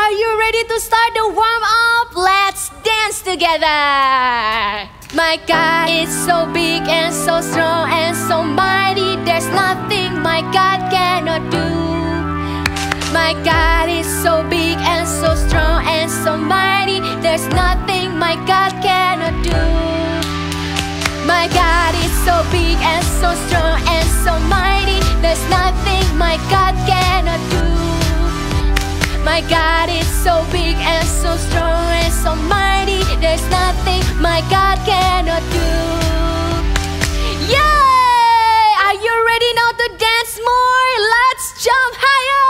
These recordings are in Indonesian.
Are you ready to start the warm up? Let's dance together. My God is so big and so strong and so mighty. There's nothing my God cannot do. My God is so big and so strong and so mighty. There's nothing my God cannot do. My God is so big and so strong and so mighty. There's nothing my God cannot do. My God is so big and so strong and so mighty. There's nothing my God cannot do. Yay! Are you ready now to dance more? Let's jump higher!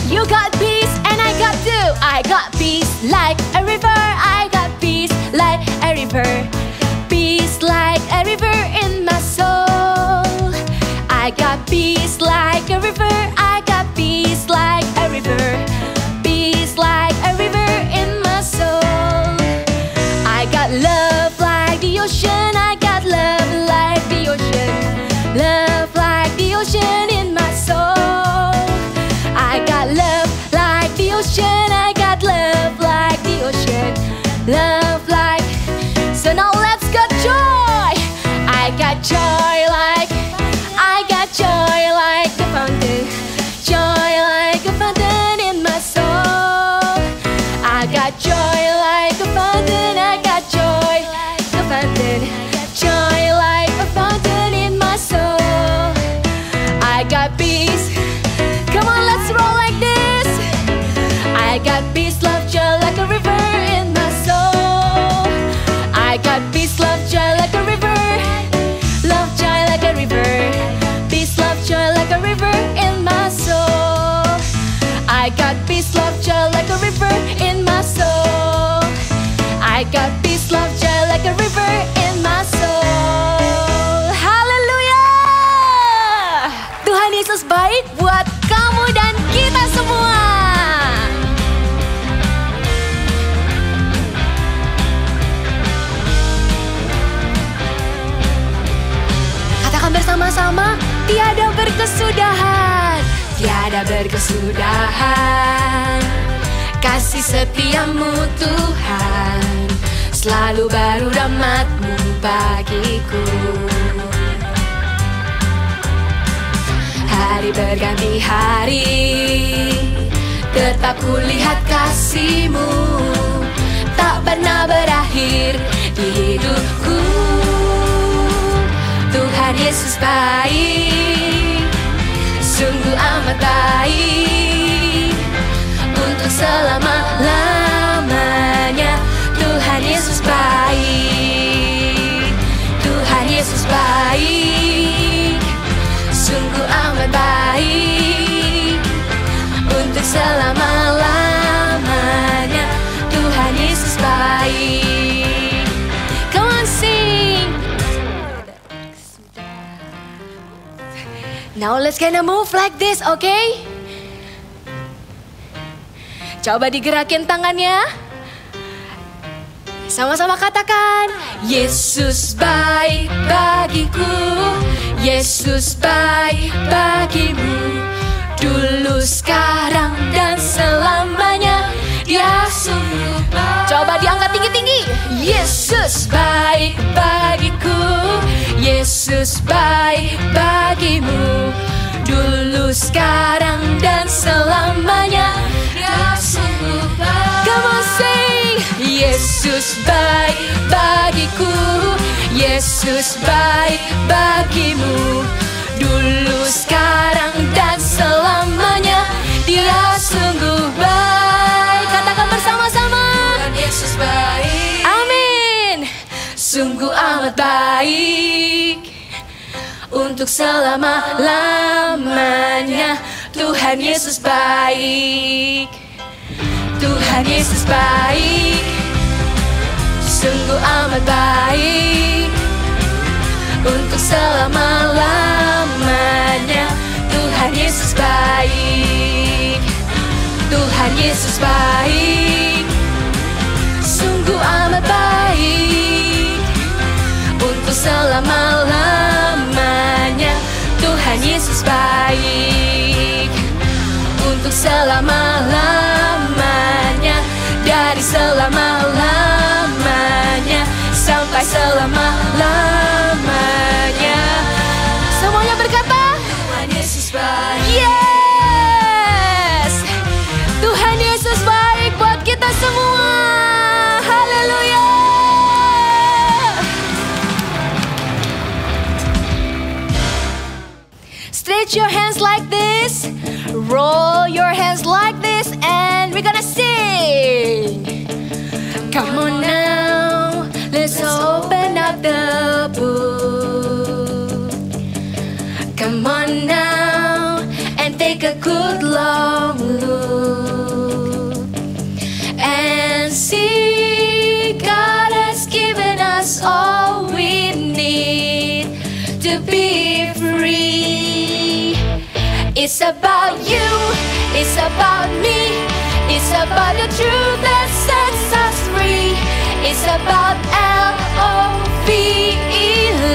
You got peace and I got too. I got peace like a river. I got peace like a river. Peace like a river in my soul. I got peace like a river. I got peace like a river. Peace like a river in my soul. I got love like the ocean. I got love like the ocean. Love like the ocean in my soul. I got love like the ocean. I got love like the ocean. Love like. So now let's get joy. I got joy like. I got joy like a fountain. Joy like a fountain in my soul. I got joy like a fountain. I got joy like a fountain. Joy like a fountain in my soul. I got peace. Come on, let's roll like this. I got peace, love, joy like a river in my soul. I got peace, love, joy like a river. Love, joy like a river. Peace, love, joy like a river in my soul. I got peace, love, joy like a river in my soul. I got peace, love, joy like a river in my soul. Haleluya! Tuhan Yesus baik buat kamu dan kita semua. Katakan bersama-sama, tiada berkesudahan, tiada berkesudahan. Kasih setiamu Tuhan, selalu baru rahmat-Mu bagiku. Hari berganti hari, tetap kulihat kasih-Mu, tak pernah berakhir di hidupku. Tuhan Yesus baik, sungguh amat baik, untuk selama-lamanya. Tuhan Yesus baik, Tuhan Yesus baik, sungguh amat baik, untuk selama-lamanya. Tuhan Yesus baik. Come on, sing. Now let's gonna move like this, okay? Coba digerakin tangannya. Sama-sama katakan, Yesus baik bagiku, Yesus baik bagimu, dulu, sekarang, dan selamanya. Dia sungguh baik. Coba diangkat tinggi-tinggi. Yesus baik bagiku, Yesus baik bagimu, dulu, sekarang, dan selamanya. Dia sungguh baik. Come on, sing. Yesus baik bagiku, Yesus baik bagimu, dulu, sekarang, dan selamanya. Dia sungguh baik. Katakan bersama-sama, Tuhan Yesus baik. Amin. Sungguh amat baik, untuk selama-lamanya. Tuhan Yesus baik, Tuhan Yesus baik, sungguh amat baik, untuk selama-lamanya. Tuhan Yesus baik, Tuhan Yesus baik, sungguh amat baik, untuk selama-lamanya. baik. Yes, Tuhan Yesus baik buat kita semua. Haleluya. Stretch your hands like this, roll your hands like this, and we're gonna sing. Come on now, let's open up the book. Come on now, and take a good long look and see God has given us all we need to be free. It's about you, it's about me, it's about the truth that sets us free. It's about L-O-V-E,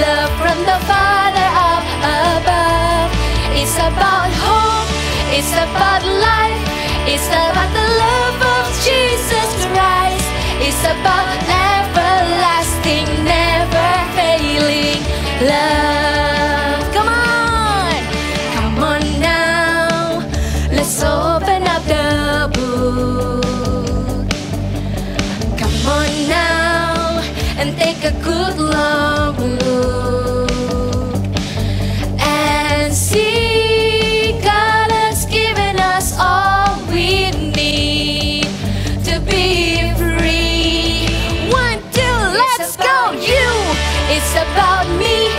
love from the Father up above. It's about hope, it's about life, it's about the love of Jesus Christ. It's about everlasting, never failing love. Come on, come on now, let's open up the book. Come on now, and take a good long look and see God has given us all we need to be free. 1, 2, let's go. You, it's about me,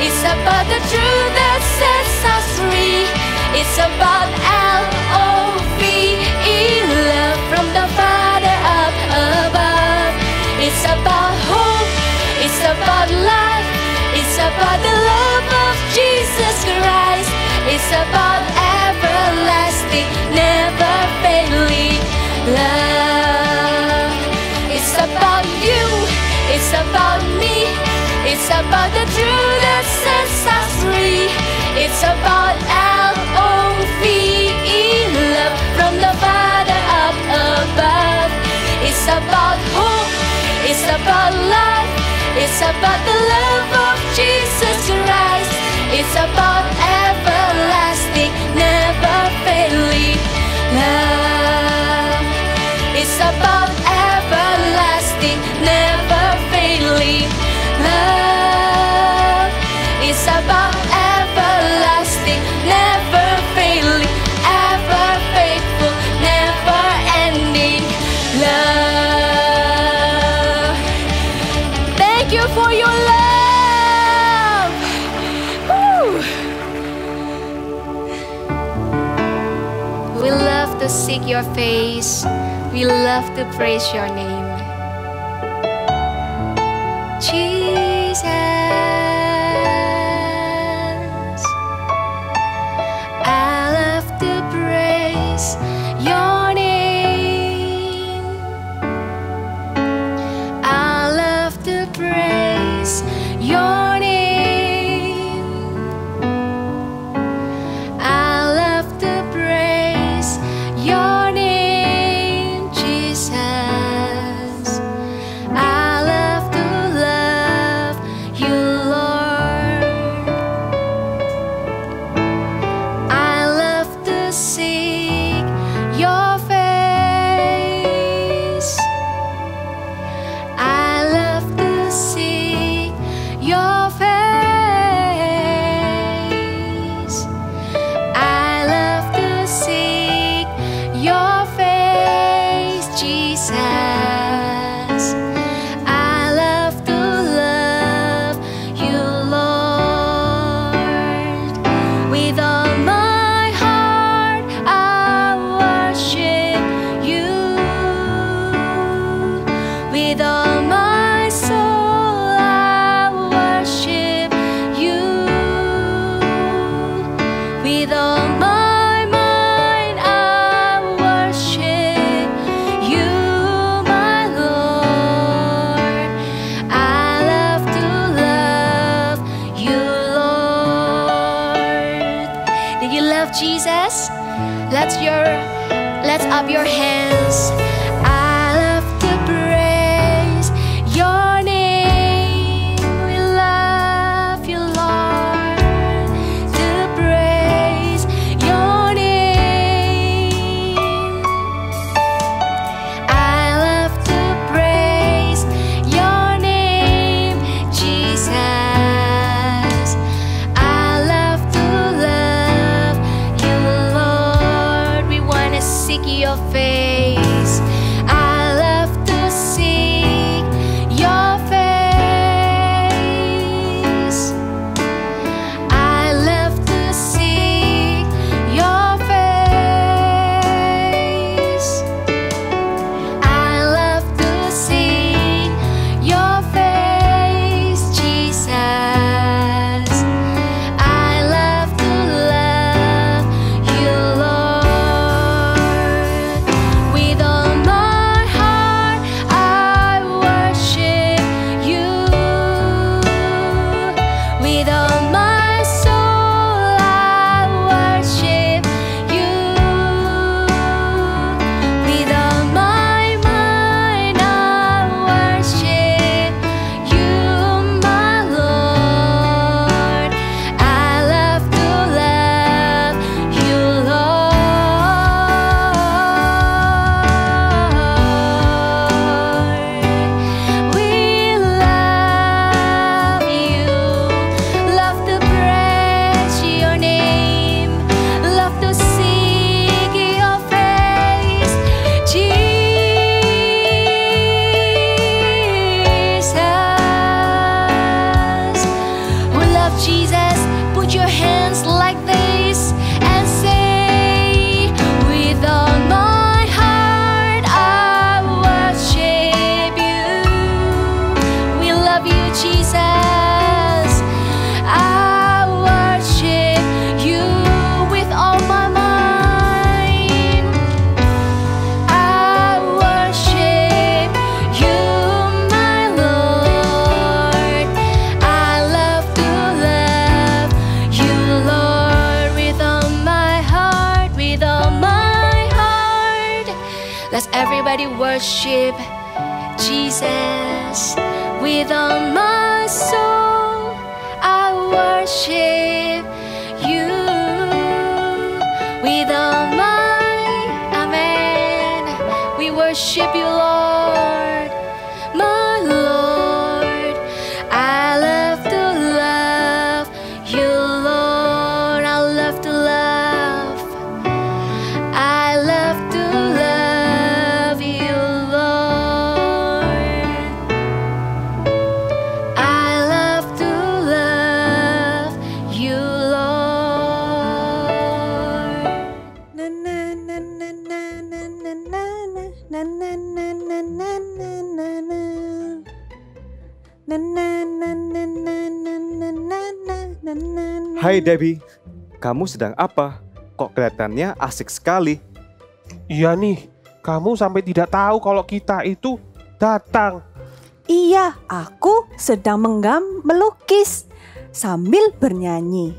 it's about the truth that sets us free. It's about L-O-V-E, love from the Father up above. It's about hope, it's about life, it's about the love of Jesus Christ. It's about everlasting, never failing love. It's about you, it's about me, it's about the truth that sets us free. It's about L-O-V-E, love from the Father up above. It's about hope, it's about life, it's about the love of Jesus Christ. It's about everlasting, never failing love. It's about everlasting, never failing love. It's about everlasting, never failing, ever faithful, never ending love. Thank you for your love. Woo. We love to seek your face. We love to praise your name, Jesus. I love to praise your name. I love to praise your name. I love to praise your name, Jesus. I love to love you, Lord. I love to seek your face. I love to seek your face. I love to seek your face, Jesus. I love to love you, Lord. With all my heart, I worship you. With all my soul, I worship you. With all my mind, I worship you, my Lord. I love to love you, Lord. Did you love Jesus? Let's up your hands. I love to praise your name. We love you, Lord. To praise your face. I love to see your face. I love to see your face. I love to see your face, Jesus. I love to love you, Lord. With all my heart, I worship you. With all my soul, I worship you. With all my mind, I worship you, my Lord. I love to love you, Lord. We love you, love to praise your name, love to seek your face, Jesus. We love Jesus. Put your hands like this and say, with all my heart, I worship you. We love you, Jesus. I worship you with all my mind. I worship you, my Lord. I love to love you, Lord, with all my heart, with all my heart. Let's everybody worship Jesus. With all my soul, I worship you. With all my, amen. We worship you, Lord, my Lord. I love to love you, Lord. I love to love. I love to love you, Lord. I love to love you, Lord. Na na na na na na na na na na na na na na na na. Na na na na na na na na na na. Hai Debbie, kamu sedang apa? Kok kelihatannya asik sekali? Iya nih, kamu sampai tidak tahu kalau kita itu datang. Iya, aku sedang melukis sambil bernyanyi.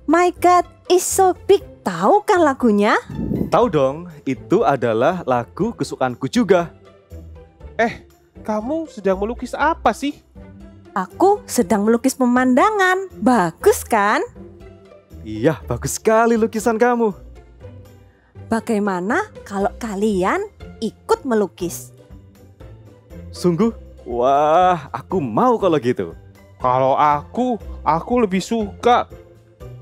My God is so big, tahu kan lagunya? Tahu dong, itu adalah lagu kesukaanku juga. Kamu sedang melukis apa sih? Aku sedang melukis pemandangan, bagus kan? Iya, bagus sekali lukisan kamu. Bagaimana kalau kalian ikut melukis? Sungguh? Wah, aku mau kalau gitu. Kalau aku lebih suka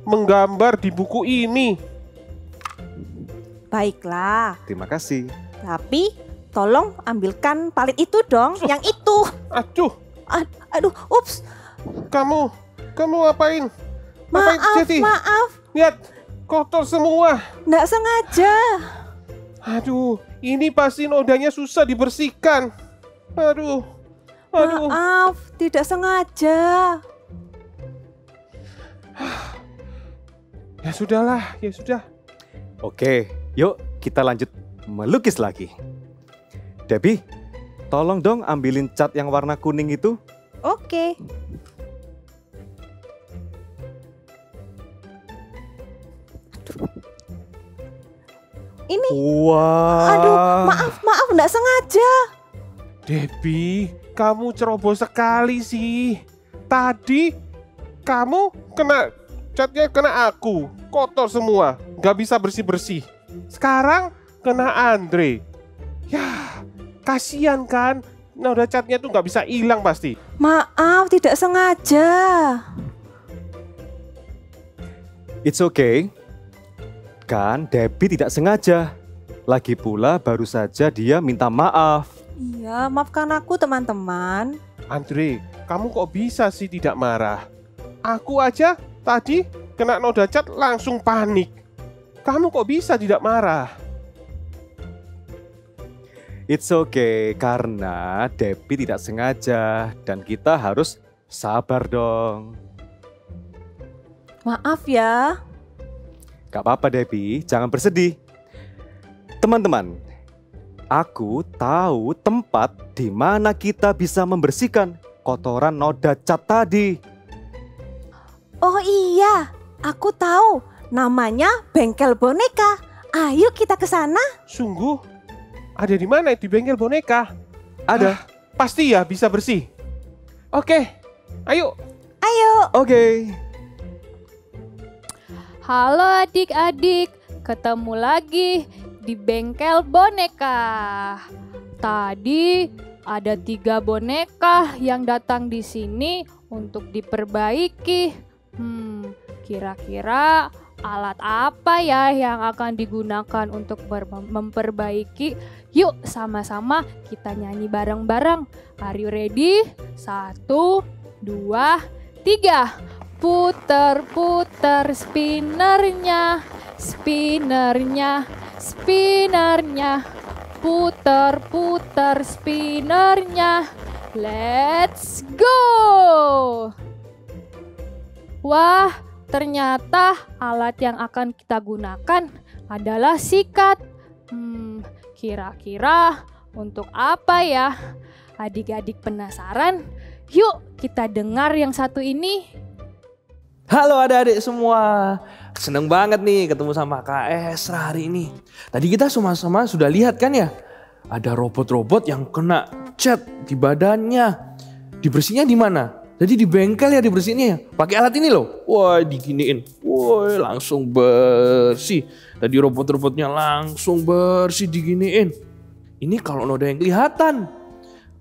menggambar di buku ini. Baiklah, Terima kasih. tapi tolong ambilkan palet itu dong, yang itu. Aduh, Aduh, ups, kamu ngapain? Ngapain, maaf, Jeti? maaf, Lihat, kotor semua. nggak sengaja. Aduh, ini pasti nodanya susah dibersihkan. Aduh. Maaf, tidak sengaja. Ya sudahlah, ya sudah. Oke, yuk kita lanjut melukis lagi. Debbie, tolong dong ambilin cat yang warna kuning itu. Oke. Ini, Wah. aduh, maaf, nggak sengaja. Debbie, kamu ceroboh sekali sih. Tadi kamu catnya kena aku, kotor semua, nggak bisa bersih-bersih. Sekarang kena Andre. Ya, kasihan kan? Noda catnya tuh nggak bisa hilang pasti. Maaf, tidak sengaja. It's okay. Kan Debbie tidak sengaja. Lagi pula baru saja dia minta maaf. Iya, maafkan aku teman-teman. Andre, kamu kok bisa sih tidak marah? Aku aja tadi kena noda cat langsung panik. Kamu kok bisa tidak marah? It's okay, karena Debbie tidak sengaja dan kita harus sabar dong. Maaf ya. Gak apa-apa Debbie, jangan bersedih. Teman-teman, aku tahu tempat di mana kita bisa membersihkan kotoran noda cat tadi. Oh iya, aku tahu. Namanya bengkel boneka. Ayo kita ke sana. Sungguh? Ada di mana di bengkel boneka? Ada. Pasti ya bisa bersih. Oke, ayo. Ayo. Oke. Halo adik-adik, ketemu lagi di bengkel boneka. Tadi ada 3 boneka yang datang di sini untuk diperbaiki. Kira-kira alat apa ya yang akan digunakan untuk memperbaiki? Yuk sama-sama kita nyanyi bareng-bareng. Are you ready? 1, 2, 3. Puter-puter spinnernya, spinnernya, spinnernya. Puter-puter spinnernya. Let's go! Wah, ternyata alat yang akan kita gunakan adalah sikat. Kira-kira untuk apa ya? Adik-adik penasaran? Yuk kita dengar yang satu ini. Halo adik-adik semua, seneng banget nih ketemu sama Kak Esra hari ini. Tadi kita sama-sama sudah lihat kan ya, ada robot-robot yang kena cat di badannya. Dibersihnya di mana? Jadi di bengkel ya dibersihnya, pakai alat ini loh. Wah diginiin, wah langsung bersih. Tadi robot-robotnya langsung bersih diginiin. Ini kalau noda yang kelihatan,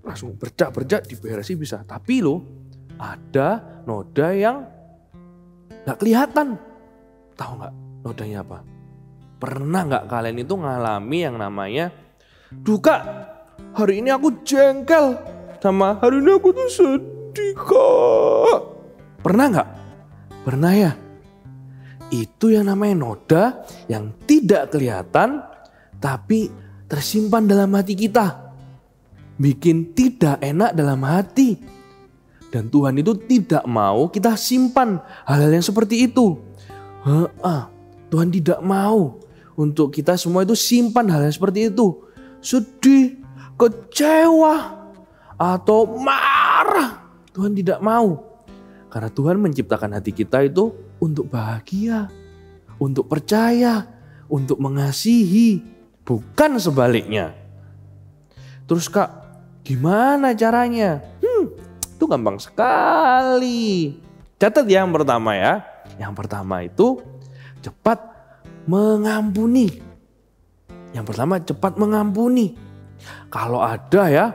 langsung bercak-bercak diberesin bisa. Tapi loh, ada noda yang gak kelihatan. Tahu gak nodanya apa? Pernah gak kalian itu ngalami yang namanya, duh Kak, hari ini aku jengkel, sama hari ini aku tuh sedih Kak. Pernah gak? Pernah ya? Itu yang namanya noda yang tidak kelihatan tapi tersimpan dalam hati kita. Bikin tidak enak dalam hati. Dan Tuhan itu tidak mau kita simpan hal-hal yang seperti itu. Tuhan tidak mau untuk kita semua itu simpan hal yang seperti itu. Sedih, kecewa, atau marah. Tuhan tidak mau. Karena Tuhan menciptakan hati kita itu untuk bahagia, untuk percaya, untuk mengasihi. Bukan sebaliknya. Terus Kak, gimana caranya? Itu gampang sekali. Catat ya yang pertama ya. Yang pertama itu cepat mengampuni. Yang pertama cepat mengampuni. Kalau ada ya,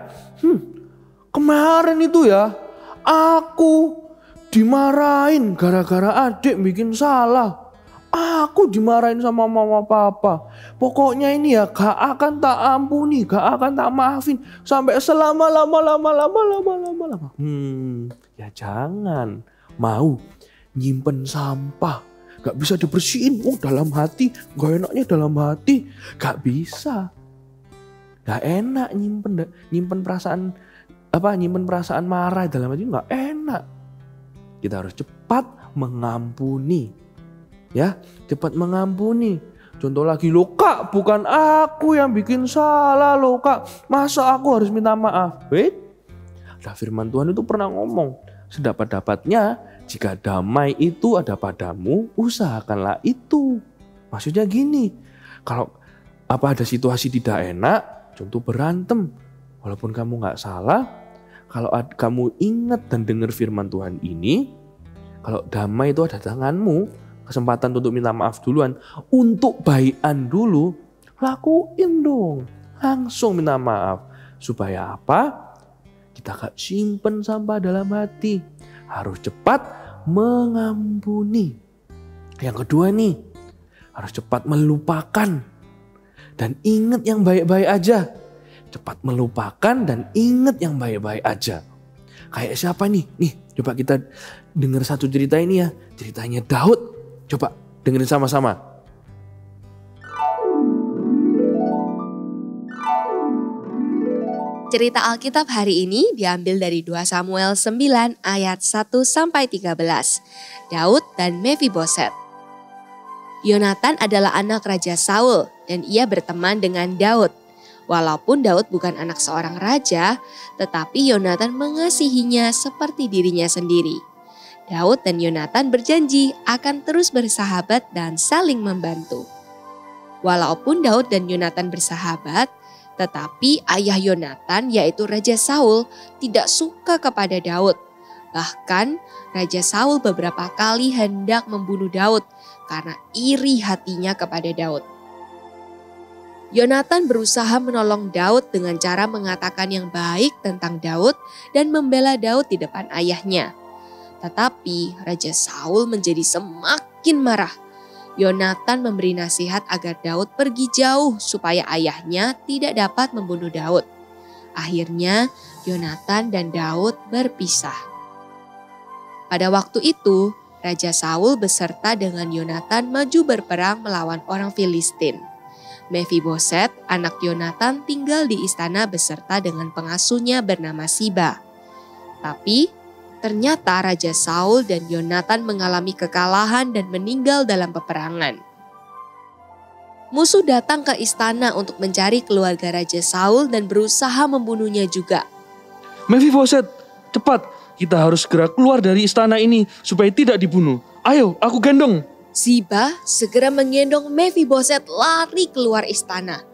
kemarin itu ya aku dimarahin gara-gara adik bikin salah. Aku dimarahin sama mama papa. Pokoknya ini ya gak akan tak ampuni, gak akan tak maafin sampai selama-lama. Ya jangan mau nyimpen sampah. Gak bisa dibersihin. Dalam hati, gak enaknya dalam hati. Gak bisa. Gak enak nyimpen perasaan nyimpen perasaan marah dalam hati, gak enak. Kita harus cepat mengampuni. Ya, cepat mengampuni. Contoh lagi, loh Kak, bukan aku yang bikin salah loh Kak. Masa aku harus minta maaf? Nah, firman Tuhan itu pernah ngomong, sedapat-dapatnya jika damai itu ada padamu, usahakanlah itu. Maksudnya gini, kalau ada situasi tidak enak, contoh berantem, walaupun kamu gak salah, kalau kamu ingat dan dengar firman Tuhan ini, kalau damai itu ada tanganmu, kesempatan untuk minta maaf duluan, untuk baikan dulu, lakuin dong. Langsung minta maaf. Supaya apa? Kita gak simpen sampah dalam hati. Harus cepat mengampuni. Yang kedua nih, harus cepat melupakan. dan ingat yang baik-baik aja. Cepat melupakan dan ingat yang baik-baik aja. Kayak siapa nih? Nih, coba kita dengar satu cerita ini ya. Ceritanya Daud. Coba dengerin sama-sama. Cerita Alkitab hari ini diambil dari 2 Samuel 9 ayat 1-13. Daud dan Mefiboset. Yonatan adalah anak Raja Saul dan ia berteman dengan Daud. Walaupun Daud bukan anak seorang raja, tetapi Yonatan mengasihinya seperti dirinya sendiri. Daud dan Yonatan berjanji akan terus bersahabat dan saling membantu. Walaupun Daud dan Yonatan bersahabat, tetapi ayah Yonatan yaitu Raja Saul tidak suka kepada Daud. Bahkan Raja Saul beberapa kali hendak membunuh Daud karena iri hatinya kepada Daud. Yonatan berusaha menolong Daud dengan cara mengatakan yang baik tentang Daud dan membela Daud di depan ayahnya. Tetapi Raja Saul menjadi semakin marah. Yonatan memberi nasihat agar Daud pergi jauh supaya ayahnya tidak dapat membunuh Daud. Akhirnya Yonatan dan Daud berpisah. Pada waktu itu Raja Saul beserta dengan Yonatan maju berperang melawan orang Filistin. Mefiboset, anak Yonatan, tinggal di istana beserta dengan pengasuhnya bernama Siba. Tapi ternyata Raja Saul dan Yonatan mengalami kekalahan dan meninggal dalam peperangan. Musuh datang ke istana untuk mencari keluarga Raja Saul dan berusaha membunuhnya juga. Mefiboset, cepat, kita harus segera keluar dari istana ini supaya tidak dibunuh. Ayo, aku gendong. Siba segera menggendong Mefiboset lari keluar istana.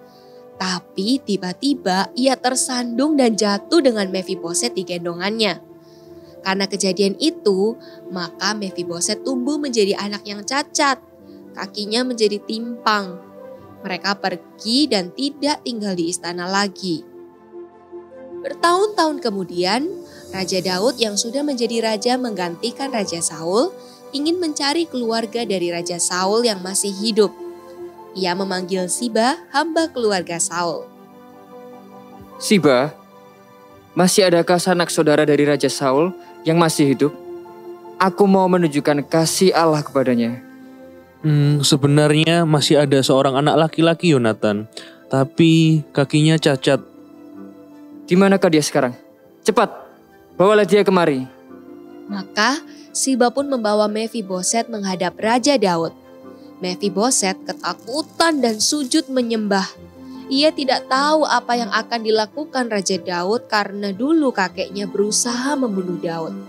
Tapi tiba-tiba ia tersandung dan jatuh dengan Mefiboset di gendongannya. Karena kejadian itu, maka Mefiboset tumbuh menjadi anak yang cacat. Kakinya menjadi timpang. Mereka pergi dan tidak tinggal di istana lagi. Bertahun-tahun kemudian, Raja Daud yang sudah menjadi raja menggantikan Raja Saul ingin mencari keluarga dari Raja Saul yang masih hidup. Ia memanggil Siba, hamba keluarga Saul. Siba, masih adakah sanak saudara dari Raja Saul yang masih hidup? Aku mau menunjukkan kasih Allah kepadanya. Sebenarnya masih ada seorang anak laki-laki Yonatan, tapi kakinya cacat. Di manakah dia sekarang? Cepat, bawalah dia kemari. Maka Siba pun membawa Mefiboset menghadap Raja Daud. Mefiboset ketakutan dan sujud menyembah. Ia tidak tahu apa yang akan dilakukan Raja Daud karena dulu kakeknya berusaha membunuh Daud.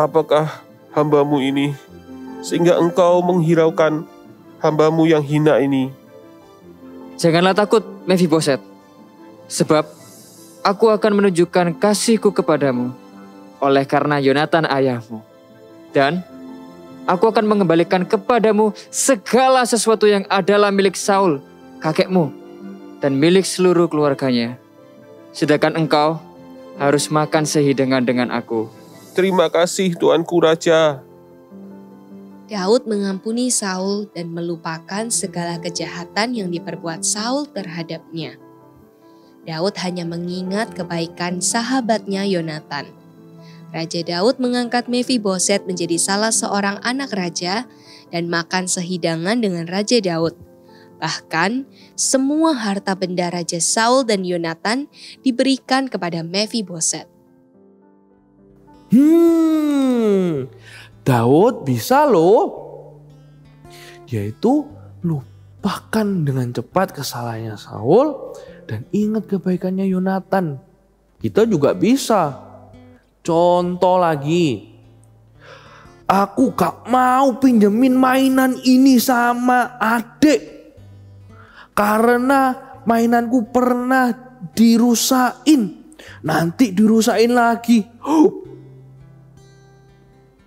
Apakah hambamu ini sehingga engkau menghiraukan hambamu yang hina ini? Janganlah takut, Mefiboset. Sebab aku akan menunjukkan kasihku kepadamu oleh karena Yonatan ayahmu. Dan aku akan mengembalikan kepadamu segala sesuatu yang adalah milik Saul, kakekmu, dan milik seluruh keluarganya. Sedangkan engkau harus makan sehidangan dengan aku. Terima kasih Tuanku Raja. Daud mengampuni Saul dan melupakan segala kejahatan yang diperbuat Saul terhadapnya. Daud hanya mengingat kebaikan sahabatnya Yonatan. Raja Daud mengangkat Mefiboset menjadi salah seorang anak raja dan makan sehidangan dengan Raja Daud. Bahkan semua harta benda Raja Saul dan Yonatan diberikan kepada Mefiboset. Daud bisa loh. Dia itu lupakan dengan cepat kesalahannya Saul dan ingat kebaikannya Yonatan. Kita juga bisa. Contoh lagi, aku gak mau pinjemin mainan ini sama adik karena mainanku pernah dirusain, nanti dirusain lagi.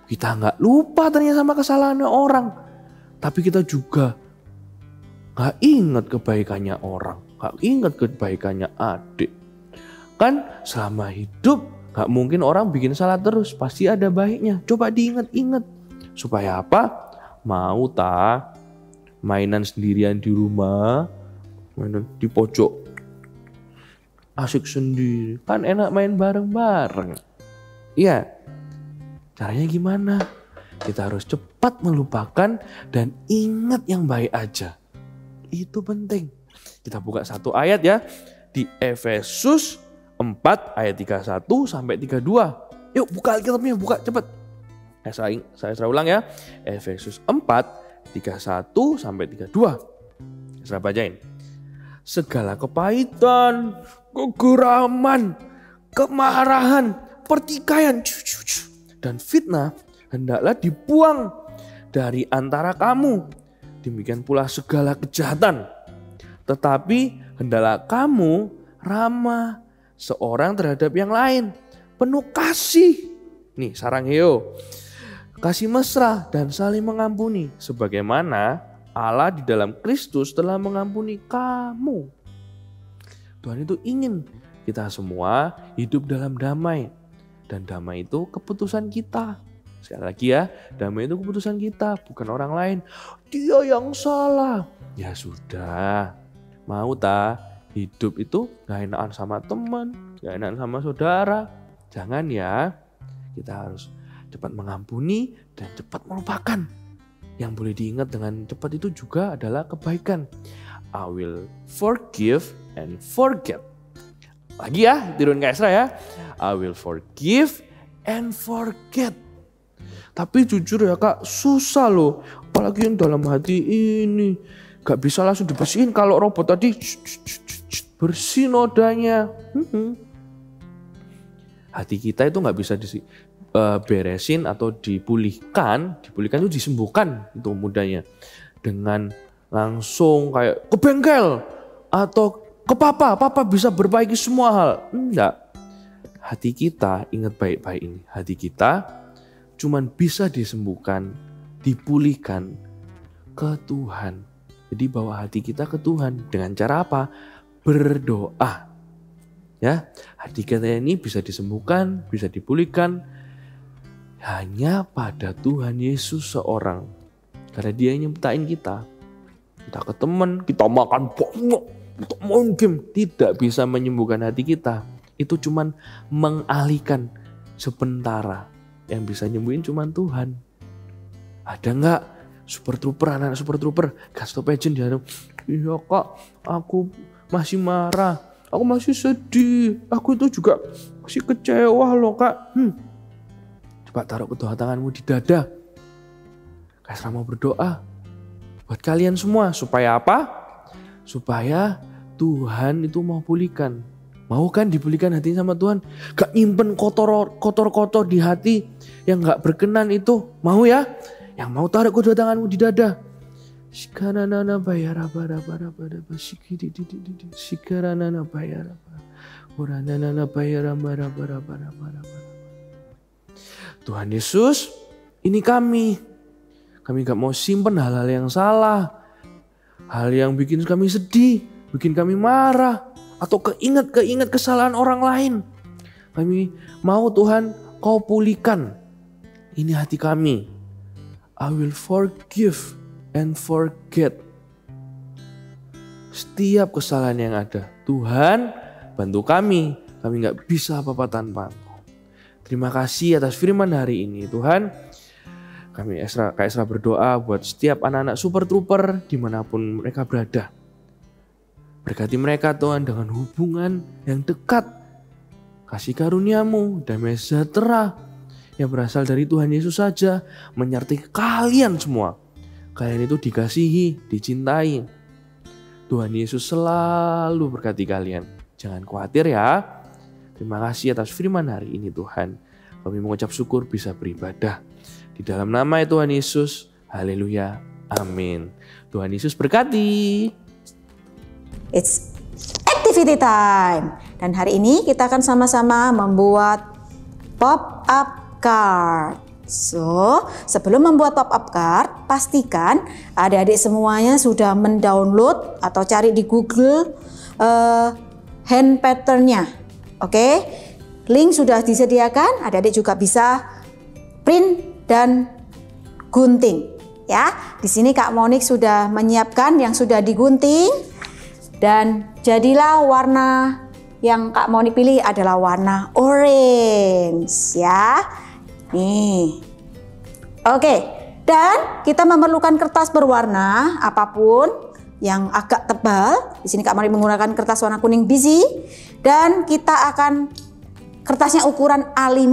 Kita gak lupa ternyata sama kesalahannya orang, tapi kita juga gak ingat kebaikannya orang, gak ingat kebaikannya adik. Kan selama hidup gak mungkin orang bikin salah terus, pasti ada baiknya. Coba diingat-ingat. Supaya apa? Mau mainan sendirian di rumah, Mainan di pojok. Asik sendiri. Kan enak main bareng-bareng. Iya. Caranya gimana? Kita harus cepat melupakan dan ingat yang baik aja. Itu penting. Kita buka satu ayat ya. Di Efesus 4 ayat 31 sampai 32. Yuk buka Alkitabnya, buka cepet. Saya ulang ya. Efesus 4 31 sampai 32. Saya bacain. Segala kepahitan, kegeraman, kemarahan, pertikaian, dan fitnah hendaklah dibuang dari antara kamu. Demikian pula segala kejahatan. Tetapi hendaklah kamu ramah seorang terhadap yang lain, penuh kasih. Nih sarangheyo. Kasih mesra dan saling mengampuni sebagaimana Allah di dalam Kristus telah mengampuni kamu. Tuhan itu ingin kita semua hidup dalam damai. Dan damai itu keputusan kita. Sekali lagi ya, damai itu keputusan kita, bukan orang lain. Dia yang salah. Ya sudah, mau tak hidup itu gak enakan sama teman, gak enakan sama saudara. Jangan ya, kita harus cepat mengampuni dan cepat melupakan. Yang boleh diingat dengan cepat itu juga adalah kebaikan. I will forgive and forget. Lagi ya, tiruin Kak Esra ya. I will forgive and forget. Tapi jujur ya Kak, susah loh. Apalagi yang dalam hati ini. Gak bisa langsung dibersihin. Kalau robot tadi bersih nodanya. Hati kita itu gak bisa beresin atau dipulihkan. Dipulihkan itu disembuhkan, itu mudahnya. Dengan langsung kayak ke bengkel atau ke papa bisa berbaiki semua hal. Enggak. Hati kita, ingat baik-baik ini. Hati kita cuman bisa disembuhkan, dipulihkan ke Tuhan. Jadi bawa hati kita ke Tuhan. Dengan cara apa? Berdoa. Ya, hati kita ini bisa disembuhkan, bisa dipulihkan hanya pada Tuhan Yesus seorang. Karena Dia yang nyiptain kita. Kita ke teman, kita makan banyak, kita main game. Tidak bisa menyembuhkan hati kita. Itu cuman mengalihkan sementara. Yang bisa nyembuhin cuman Tuhan. Ada nggak super trooper, anak super trooper, Gasto Pageant dia? Iya Kak, aku masih marah, aku masih sedih, aku itu juga masih kecewa loh Kak. Coba taruh kedua tanganmu di dada. Kak Esra mau berdoa buat kalian semua. Supaya apa? Supaya Tuhan itu mau pulihkan. Mau kan dipulihkan hati sama Tuhan? Gak nyimpen kotor-kotor di hati yang gak berkenan itu. Mau ya? Yang mau taruh kedua tanganmu di dada. Shikaranana bayara bara bara bara shikidi di shikaranana bayara uranana bayara bara bara bara bara. Tuhan Yesus, ini kami gak mau simpen hal-hal yang salah, hal yang bikin kami sedih, bikin kami marah, atau keinget kesalahan orang lain. Kami mau Tuhan Kau pulihkan. Ini hati kami. I will forgive and forget. Setiap kesalahan yang ada. Tuhan bantu kami. Kami gak bisa apa-apa tanpa Engkau. Terima kasih atas firman hari ini Tuhan. Kak Esra berdoa buat setiap anak-anak super trooper dimanapun mereka berada. Berkati mereka Tuhan dengan hubungan yang dekat. Kasih karunia-Mu, damai sejahtera yang berasal dari Tuhan Yesus saja menyertai kalian semua. Kalian itu dikasihi, dicintai. Tuhan Yesus selalu berkati kalian. Jangan khawatir ya. Terima kasih atas firman hari ini Tuhan. Kami mengucap syukur bisa beribadah. Di dalam nama Tuhan Yesus. Haleluya. Amin. Tuhan Yesus berkati. It's activity time. Dan hari ini kita akan sama-sama membuat pop-up card. So, sebelum membuat pop-up card, pastikan adik-adik semuanya sudah mendownload atau cari di Google hand pattern-nya. Oke, link sudah disediakan, adik-adik juga bisa print dan gunting. Ya, di sini Kak Monik sudah menyiapkan yang sudah digunting. Dan jadilah warna yang Kak Moni pilih adalah warna orange ya. Nih. Oke, dan kita memerlukan kertas berwarna apapun yang agak tebal. Di sini Kak Moni menggunakan kertas warna kuning busy dan kita akan kertasnya ukuran A5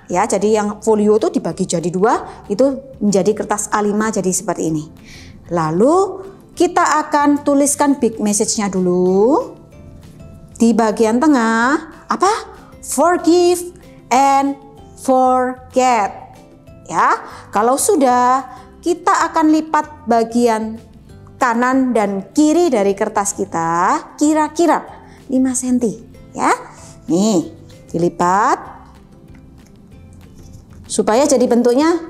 ya. Jadi yang folio itu dibagi jadi 2, itu menjadi kertas A5 jadi seperti ini. Lalu kita akan tuliskan big message-nya dulu. Di bagian tengah, apa? Forgive and forget. Ya, kalau sudah, kita akan lipat bagian kanan dan kiri dari kertas kita kira-kira 5 cm. Ya, nih dilipat supaya jadi bentuknya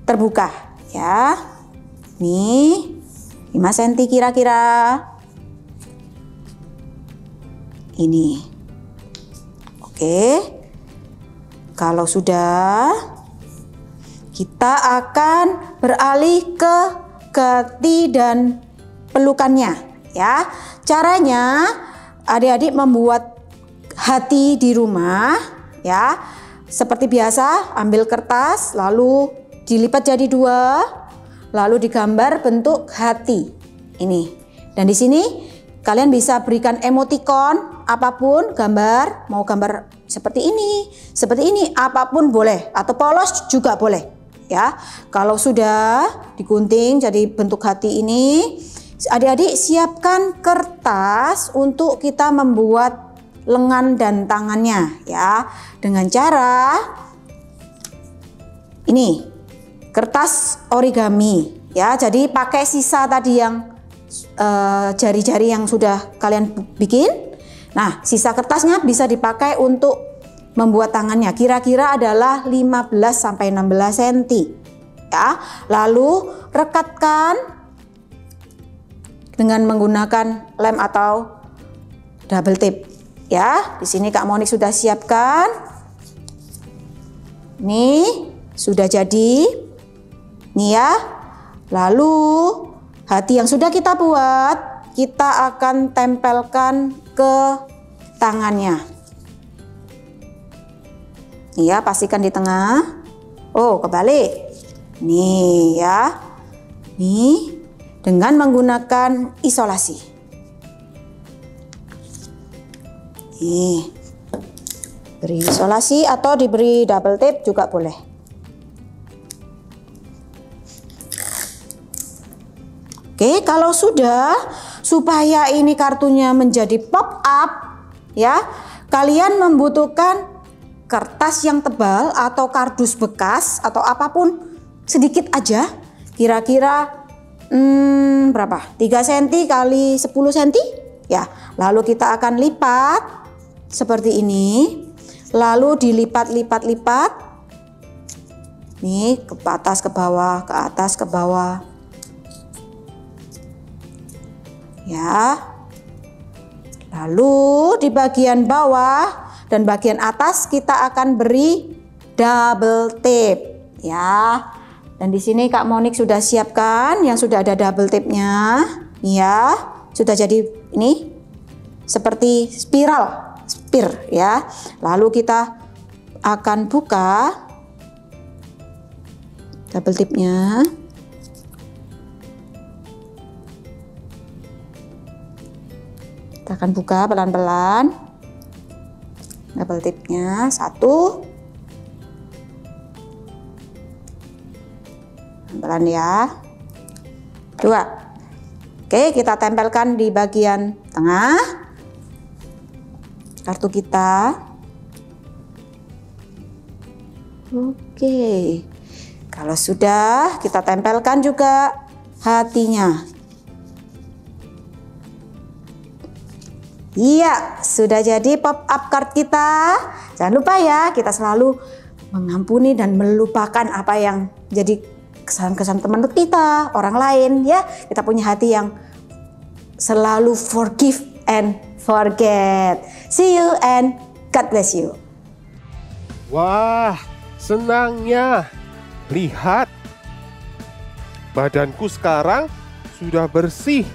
terbuka. Ya, nih 5 cm kira-kira. Ini. Oke. Kalau sudah, kita akan beralih ke hati dan pelukannya ya. Caranya adik-adik membuat hati di rumah ya. Seperti biasa, ambil kertas lalu dilipat jadi 2, lalu digambar bentuk hati. Ini. Dan di sini kalian bisa berikan emoticon apapun, gambar, mau gambar seperti ini, apapun boleh, atau polos juga boleh ya. Kalau sudah digunting jadi bentuk hati ini, adik-adik siapkan kertas untuk kita membuat lengan dan tangannya ya. Dengan cara ini, kertas origami ya. Jadi pakai sisa tadi yang jari-jari yang sudah kalian bikin. Nah, sisa kertasnya bisa dipakai untuk membuat tangannya. Kira-kira adalah 15 sampai 16 cm. Ya. Lalu rekatkan dengan menggunakan lem atau double tape. Ya, di sini Kak Monik sudah siapkan. Nih, sudah jadi. Nih ya. Lalu hati yang sudah kita buat, kita akan tempelkan ke tangannya. Nih ya, pastikan di tengah. Oh, kebalik. Nih ya. Nih, dengan menggunakan isolasi. Nih. Beri isolasi atau diberi double tape juga boleh. Oke, kalau sudah, supaya ini kartunya menjadi pop up ya, kalian membutuhkan kertas yang tebal atau kardus bekas atau apapun sedikit aja, kira-kira berapa? 3 cm kali 10 cm ya. Lalu kita akan lipat seperti ini, lalu dilipat-lipat-lipat nih, ke atas ke bawah, ke atas ke bawah ya. Lalu di bagian bawah dan bagian atas kita akan beri double tape ya. Dan di sini Kak Monik sudah siapkan yang sudah ada double tape-nya ya. Sudah jadi ini seperti spiral, ya. Lalu kita akan buka double tape-nya. Kita akan buka pelan-pelan double tape-nya. 1, pelan ya. 2. Oke, kita tempelkan di bagian tengah kartu kita. Oke, kalau sudah kita tempelkan juga hatinya. Iya, sudah jadi pop up card kita. Jangan lupa ya, kita selalu mengampuni dan melupakan apa yang jadi kesan-kesan teman kita, orang lain ya. Kita punya hati yang selalu forgive and forget. See you and God bless you. Wah, senangnya. Lihat, badanku sekarang sudah bersih.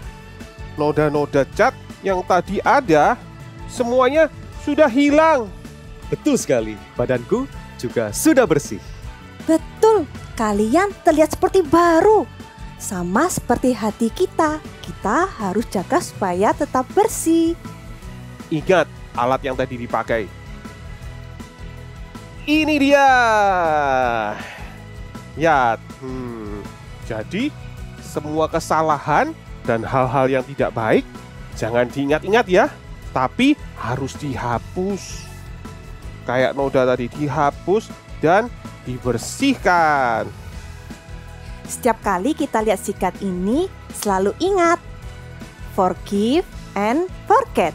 Noda-noda cat yang tadi ada, semuanya sudah hilang. Betul sekali, badanku juga sudah bersih. Betul, kalian terlihat seperti baru. Sama seperti hati kita harus jaga supaya tetap bersih. Ingat alat yang tadi dipakai. Ini dia. Ya, jadi semua kesalahan dan hal-hal yang tidak baik jangan diingat-ingat ya, tapi harus dihapus. Kayak noda tadi, dihapus dan dibersihkan. Setiap kali kita lihat sikat ini, selalu ingat, forgive and forget.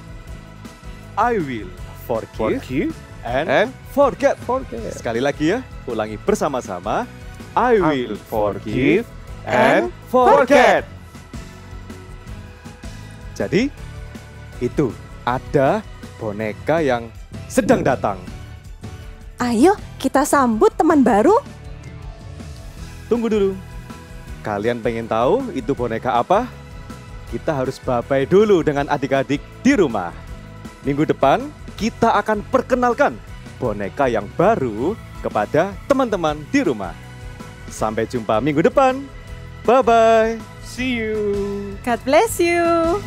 I will forgive, Forgive and and forget. forget. Sekali lagi ya, ulangi bersama-sama. I will forgive and forget. Jadi, itu ada boneka yang sedang datang. Ayo kita sambut teman baru. Tunggu dulu. Kalian pengen tahu itu boneka apa? Kita harus babai dulu dengan adik-adik di rumah. Minggu depan kita akan perkenalkan boneka yang baru kepada teman-teman di rumah. Sampai jumpa minggu depan. Bye-bye. See you. God bless you.